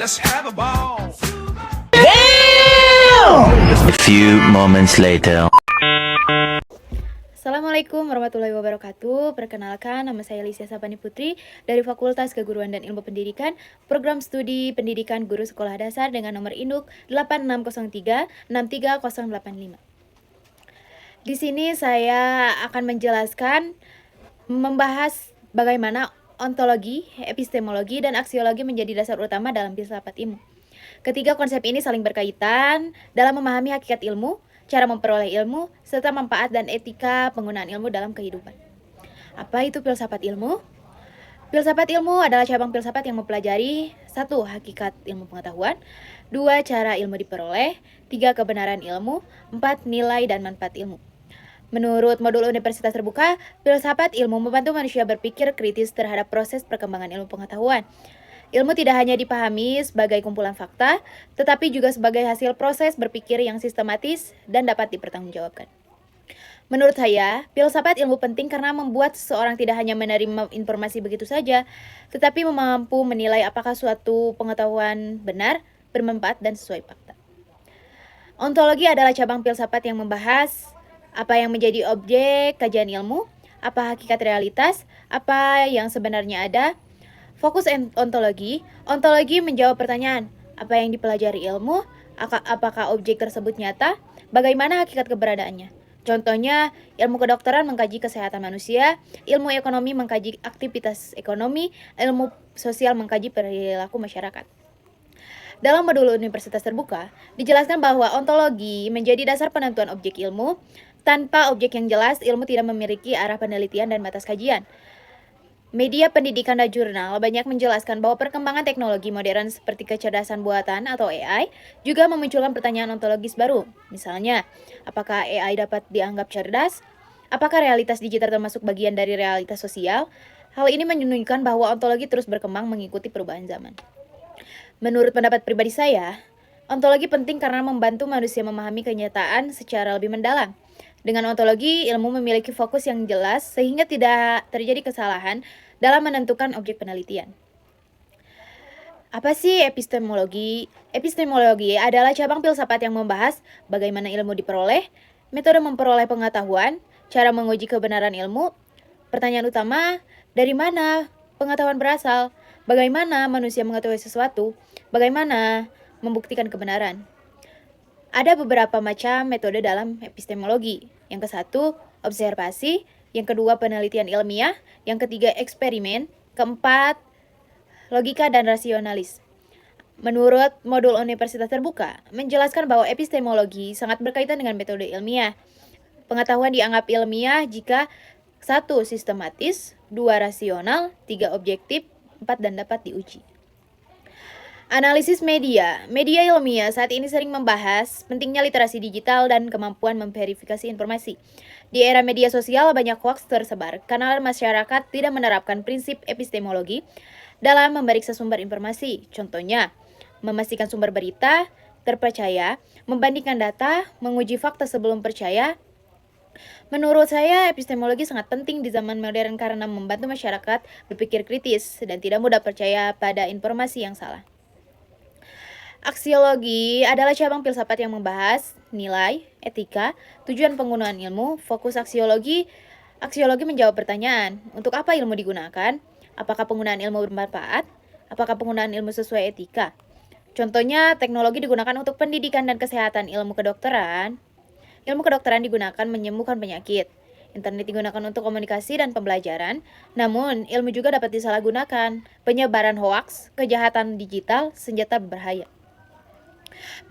Let's have a ball. A few moments later. Assalamualaikum warahmatullahi wabarakatuh. Perkenalkan, nama saya Lisya Sapani Putri dari Fakultas Keguruan dan Ilmu Pendidikan, Program Studi Pendidikan Guru Sekolah Dasar dengan nomor induk 8603 63085. Di sini saya akan menjelaskan membahas bagaimana ontologi, epistemologi, dan aksiologi menjadi dasar utama dalam filsafat ilmu. Ketiga konsep ini saling berkaitan dalam memahami hakikat ilmu, cara memperoleh ilmu, serta manfaat dan etika penggunaan ilmu dalam kehidupan. Apa itu filsafat ilmu? Filsafat ilmu adalah cabang filsafat yang mempelajari 1. Hakikat ilmu pengetahuan, 2. Cara ilmu diperoleh, 3. Kebenaran ilmu, 4. Nilai dan manfaat ilmu. Menurut modul Universitas Terbuka, filsafat ilmu membantu manusia berpikir kritis terhadap proses perkembangan ilmu pengetahuan. Ilmu tidak hanya dipahami sebagai kumpulan fakta, tetapi juga sebagai hasil proses berpikir yang sistematis dan dapat dipertanggungjawabkan. Menurut saya, filsafat ilmu penting karena membuat seseorang tidak hanya menerima informasi begitu saja, tetapi mampu menilai apakah suatu pengetahuan benar, bermanfaat, dan sesuai fakta. Ontologi adalah cabang filsafat yang membahas apa yang menjadi objek kajian ilmu, apa hakikat realitas, apa yang sebenarnya ada. Fokus ontologi menjawab pertanyaan, apa yang dipelajari ilmu, apakah objek tersebut nyata, bagaimana hakikat keberadaannya. Contohnya, ilmu kedokteran mengkaji kesehatan manusia, ilmu ekonomi mengkaji aktivitas ekonomi, ilmu sosial mengkaji perilaku masyarakat. Dalam modul Universitas Terbuka, dijelaskan bahwa ontologi menjadi dasar penentuan objek ilmu. Tanpa objek yang jelas, ilmu tidak memiliki arah penelitian dan batas kajian. Media pendidikan dan jurnal banyak menjelaskan bahwa perkembangan teknologi modern seperti kecerdasan buatan atau AI juga memunculkan pertanyaan ontologis baru. Misalnya, apakah AI dapat dianggap cerdas? Apakah realitas digital termasuk bagian dari realitas sosial? Hal ini menunjukkan bahwa ontologi terus berkembang mengikuti perubahan zaman. Menurut pendapat pribadi saya, ontologi penting karena membantu manusia memahami kenyataan secara lebih mendalam. Dengan ontologi, ilmu memiliki fokus yang jelas sehingga tidak terjadi kesalahan dalam menentukan objek penelitian. Apa sih epistemologi? Epistemologi adalah cabang filsafat yang membahas bagaimana ilmu diperoleh, metode memperoleh pengetahuan, cara menguji kebenaran ilmu. Pertanyaan utama, dari mana pengetahuan berasal? Bagaimana manusia mengetahui sesuatu? Bagaimana membuktikan kebenaran? Ada beberapa macam metode dalam epistemologi. Yang ke-1, observasi. Yang kedua, penelitian ilmiah. Yang ketiga, eksperimen. Keempat, logika dan rasionalis. Menurut modul Universitas Terbuka, menjelaskan bahwa epistemologi sangat berkaitan dengan metode ilmiah. Pengetahuan dianggap ilmiah jika 1. Sistematis, 2. Rasional, 3. Objektif, 4. Dan dapat diuji. Analisis media. Media ilmiah saat ini sering membahas pentingnya literasi digital dan kemampuan memverifikasi informasi. Di era media sosial banyak hoaks tersebar karena masyarakat tidak menerapkan prinsip epistemologi dalam memeriksa sumber informasi. Contohnya, memastikan sumber berita terpercaya, membandingkan data, menguji fakta sebelum percaya. Menurut saya, epistemologi sangat penting di zaman modern karena membantu masyarakat berpikir kritis dan tidak mudah percaya pada informasi yang salah. Aksiologi adalah cabang filsafat yang membahas nilai, etika, tujuan penggunaan ilmu. Fokus aksiologi menjawab pertanyaan, untuk apa ilmu digunakan? Apakah penggunaan ilmu bermanfaat? Apakah penggunaan ilmu sesuai etika? Contohnya, teknologi digunakan untuk pendidikan dan kesehatan. Ilmu kedokteran digunakan menyembuhkan penyakit. Internet digunakan untuk komunikasi dan pembelajaran, namun ilmu juga dapat disalahgunakan. Penyebaran hoaks, kejahatan digital, senjata berbahaya.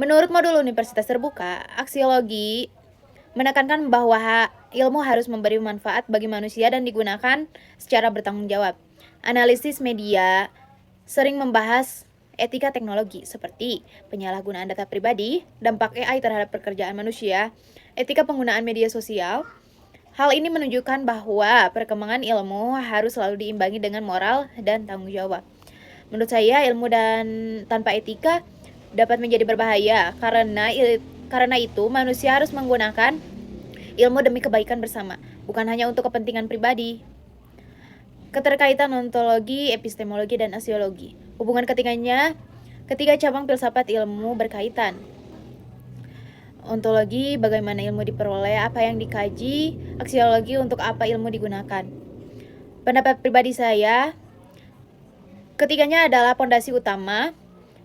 Menurut modul Universitas Terbuka, aksiologi menekankan bahwa ilmu harus memberi manfaat bagi manusia dan digunakan secara bertanggung jawab. Analisis media sering membahas etika teknologi seperti penyalahgunaan data pribadi, dampak AI terhadap pekerjaan manusia, etika penggunaan media sosial. Hal ini menunjukkan bahwa perkembangan ilmu harus selalu diimbangi dengan moral dan tanggung jawab. Menurut saya, ilmu dan tanpa etika dapat menjadi berbahaya karena itu manusia harus menggunakan ilmu demi kebaikan bersama, bukan hanya untuk kepentingan pribadi. Keterkaitan ontologi, epistemologi, dan aksiologi. Hubungan ketiganya Ketiga cabang filsafat ilmu berkaitan. Ontologi, bagaimana ilmu diperoleh, apa yang dikaji, aksiologi, untuk apa ilmu digunakan. Pendapat pribadi saya, ketiganya adalah pondasi utama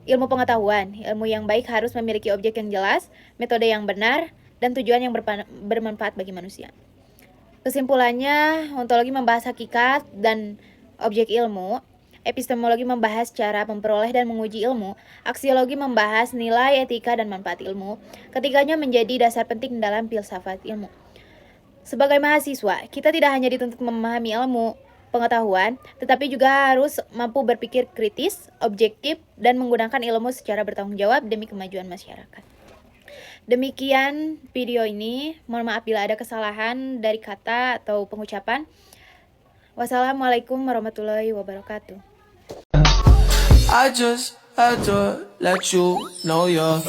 ilmu pengetahuan. Ilmu yang baik harus memiliki objek yang jelas, metode yang benar, dan tujuan yang bermanfaat bagi manusia. Kesimpulannya, ontologi membahas hakikat dan objek ilmu, epistemologi membahas cara memperoleh dan menguji ilmu, aksiologi membahas nilai, etika, dan manfaat ilmu. Ketiganya menjadi dasar penting dalam filsafat ilmu. Sebagai mahasiswa, kita tidak hanya dituntut memahami ilmu pengetahuan, tetapi juga harus mampu berpikir kritis, objektif, dan menggunakan ilmu secara bertanggung jawab demi kemajuan masyarakat. Demikian video ini. Mohon maaf bila ada kesalahan dari kata atau pengucapan. Wassalamualaikum warahmatullahi wabarakatuh. I just had to let you know you're